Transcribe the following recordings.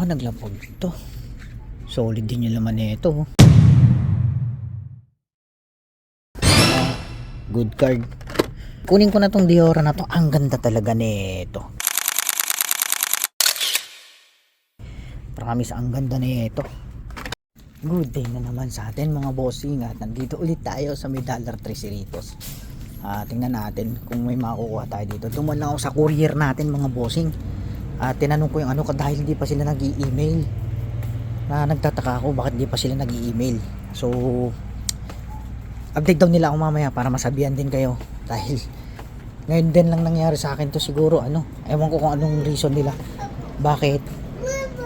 Naglapag to. Solid din yung laman nito. Good card. Kunin ko na tong Diora na to. Ang ganda talaga nito. Promise, ang ganda nito. Good day na naman sa atin mga bossing, at nandito ulit tayo sa may Dollar Tree Cerritos. Tingnan natin kung may makukuha tayo dito. Duman lang ako sa courier natin mga bossing. Tinanong ko yung dahil hindi pa sila nag-i-email. Nagtataka ako bakit hindi pa sila nag-i-email. So update daw nila ako mamaya para masabihan din kayo, dahil ngayon din lang nangyari sa akin to. Siguro ewan ko kung anong reason nila bakit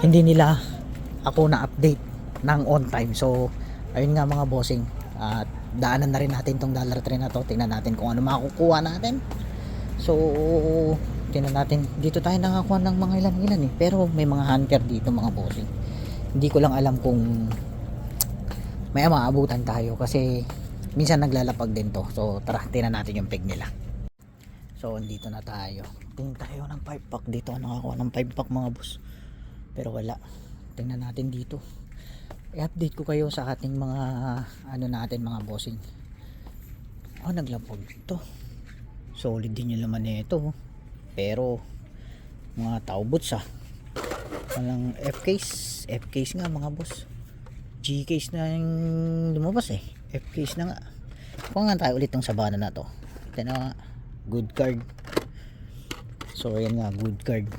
hindi nila ako na-update ng on time. So ayun nga mga bossing, daanan na rin natin tong Dollar Tree na to. Tingnan natin kung ano makukuha natin. So tingnan natin, dito tayo nakakuha ng mga ilan pero may mga hunter dito mga bossing. Hindi ko lang alam kung may maabutan tayo kasi minsan naglalapag din to. So tara, tingnan natin yung peg nila. So andito na tayo. Tingnan tayo ng 5 pack dito. Nakakuha ng 5 pack mga boss, pero wala. Tingnan natin dito. I-update ko kayo sa ating mga natin mga bossing. Naglapag to. Solid din yung laman nito, pero mga taubots walang F-case nga mga boss. G-case na yung lumabas F-case na nga. Kuha nga tayo ulit ng sabana na to. Ito na, good card. So yan nga, good card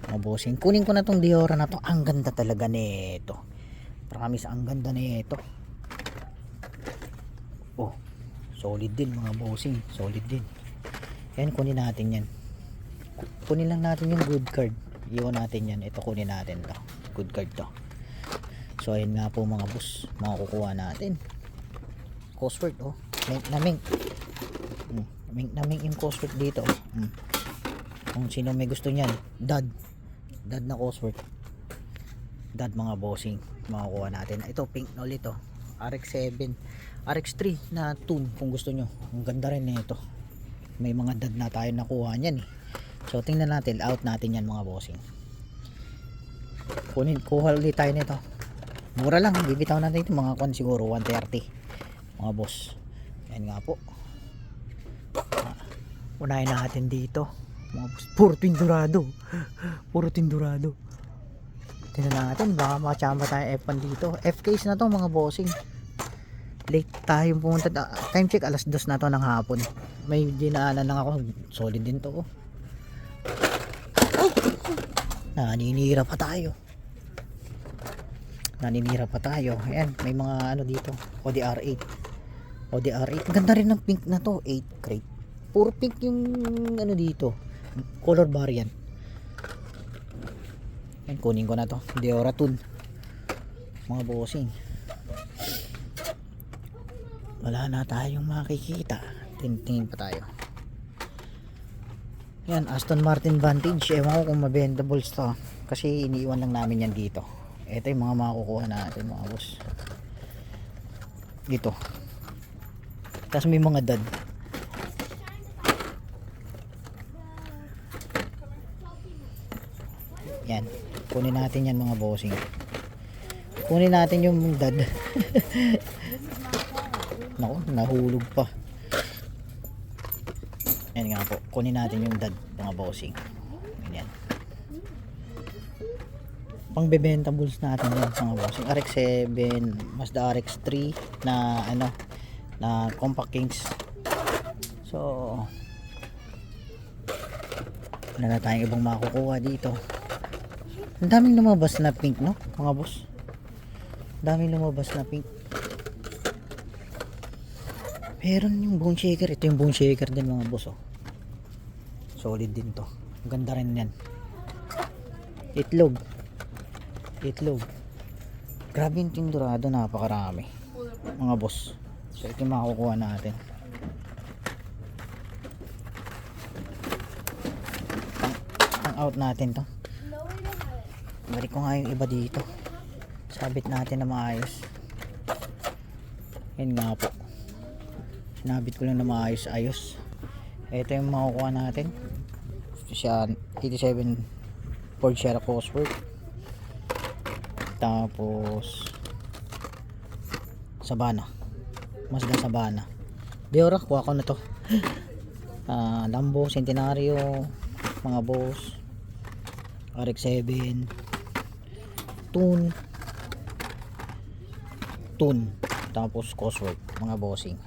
mga bossing. Kunin ko na tong Diora na to. Ang ganda talaga nito. Promise, ang ganda nito. Solid din mga bossing. Solid din. Yan, kunin natin yan. Kunin lang natin yung good card. Iwan natin yan. Ito kunin natin to. Good card to. So ayun nga po mga boss, makukuha natin. Cosworth naming yung Cosworth dito. Kung sino may gusto niyan, dad na Cosworth, dad mga bossing, makukuha natin. Ito pink na ulit RX7, RX3 na tune kung gusto nyo. Ang ganda rin nito. May mga dad na tayo nakuha niyan So tingnan natin, out natin yan mga bossing. Kuha ulit tayo nito. Mura lang, bibitaw natin ito mga kwan, siguro 130 mga boss. Yan nga po. Unahin natin dito mga boss. Puro tindurado. Tingnan natin, baka makachamba tayo F1 dito. F-case na to mga bossing. Late tayong pumunta. Time check, 2:00 na to ng hapon. May dinaanan lang ako. Solid din to naninira pa tayo. Ayan, may mga dito, ODR8. Ganda rin ng pink na to, 8 crate. Puro pink yung dito, color variant. Ayan, kunin ko na to, Diora Tune mga bossing. Wala na tayong makikita. Tingin pa tayo. Yan, Aston Martin Vantage. Ewan ko kung mabendables to, kasi iniiwan lang namin yan dito. Ito yung mga makukuha natin mga boss dito. Tapos may mga dad. Yan, kunin natin yan mga bossing. Kunin natin yung dad. Naku, nahulog pa. Yan nga po, kunin natin yung dad mga bossing. Yan, pang bebentables natin yan mga bossing. RX7, Mazda RX3 na na Compact Kings. So wala na tayong ibang makukuha dito. Ang daming lumabas na pink mga boss. Daming lumabas na pink. Meron yung bone shaker. Ito yung bone shaker din mga boss Solid din to. Ang ganda rin yan. Itlog. Grabe yung tindurado, napakarami mga boss. So ito yung makukuha natin. Pang out natin to. Balik ko nga yung iba dito. Sabit natin na maayos. Yan nga po, sinabit ko lang na maayos. Ito yung makukuha natin. Siya 87 Ford Sierra Cosworth. Tapos Savana, Mazda Savana. Deora, kuha ko na to. Lambo Centenario, mga boss. RX-7, Tune, tapos Cosworth, mga bossing.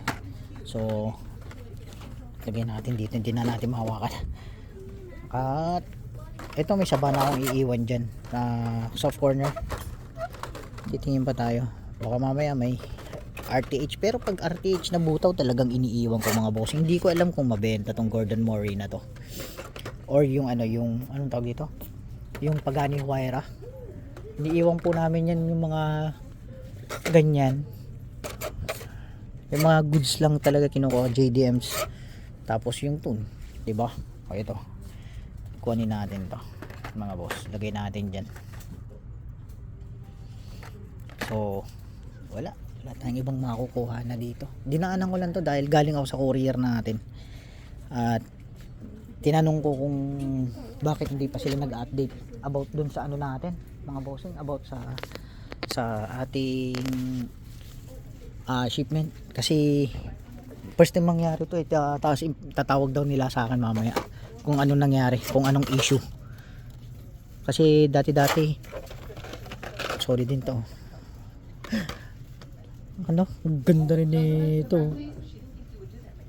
So lagay natin dito, hindi na natin mahawakan. At ito, may Savana akong iiwan dyan na soft corner. Titingin pa tayo, baka mamaya may RTH, pero pag RTH na butaw talagang iniiwan ko mga bossing. Hindi ko alam kung mabenta tong Gordon Murray na to, or yung anong tawag dito, yung Pagani Huayra. Iniiwan po namin yan, yung mga ganyan, yung mga goods lang talaga kinukuha, JDMs. Tapos yung Tune, diba? O ito, kunin natin to mga boss, lagay natin dyan. So wala tayong ibang makukuha na dito. Dinaanan ko lang to dahil galing ako sa courier natin at tinanong ko kung bakit hindi pa sila nag-update about dun sa ano natin mga bossing, about sa ating shipment. Kasi first time mangyari to, tapos tatawag daw nila sa akin mamaya kung anong nangyari, kung anong issue. Kasi dati sorry din to, ang ganda rin nito,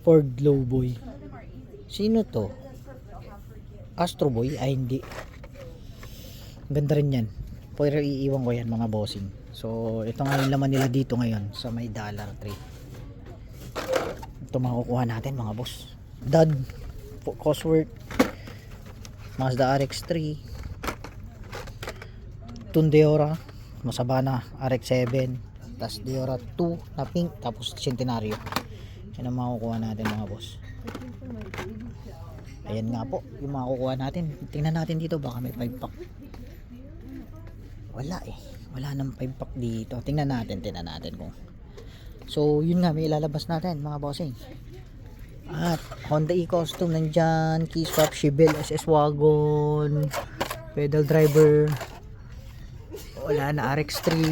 Ford Lowboy. Sino to? Astro Boy? Ay hindi, ganda rin yan, pero iiwan ko yan mga bossing. So ito nga yung laman nila dito ngayon sa may Dollar Tree. Ito makukuha natin mga boss. Dad, Cosworth, Mazda RX-3, Tundeora, Savana RX-7, tas Deora 2 na pink, tapos Centenario. Yan ang makukuha natin mga boss. Ayan nga po yung makukuha natin. Tingnan natin dito, baka may 5 pack. Wala nang 5 pack dito. Tingnan natin kung. So yun nga, may ilalabas natin mga bossing. At Honda E-Custom nandyan, key swap, Chevelle SS Wagon, pedal driver, wala na, RX-3,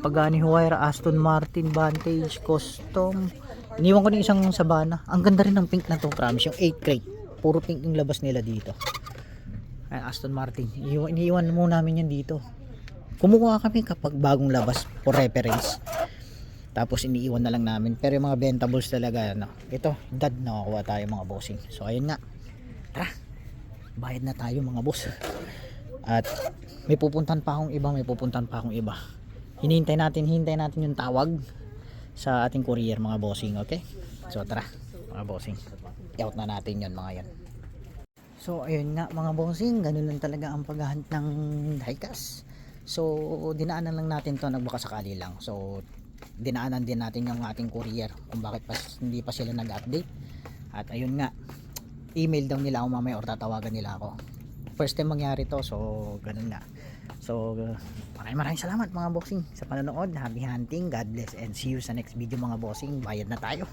Pagani Huayra, Aston Martin, Vantage, Custom. Iniwan ko din isang Savana. Ang ganda rin ng pink na to, promise. Yung 8 crate, puro pink yung labas nila dito. Ay, Aston Martin. Iniwan mo namin yan dito. Kumukuha kami kapag bagong labas for reference. Tapos iniiwan na lang namin. Pero yung mga bentables talaga, ito, dad, nakakuha tayo mga bossing. So ayun nga. Tara, bayad na tayo mga boss. At may pupuntan pa akong iba. Hinihintay natin yung tawag sa ating courier mga bossing, okay? So tara mga bossing, i-out na natin yon mga yan. So ayun nga mga bossing, ganun lang talaga ang paghahunt ng diecast. So dinaanan lang natin to, nagbaka sakali lang. So dinaanan din natin yung ating courier kung bakit hindi pa sila nag-update. At ayun nga, email daw nila ako mamaya or tatawagan nila ako. First time mangyari to, so ganun nga. So maraming salamat mga bossing sa panonood. Happy hunting, God bless, and see you sa next video mga bossing. Bayad na tayo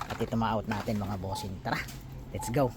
at ito ma-out natin mga bossing. Tara, let's go.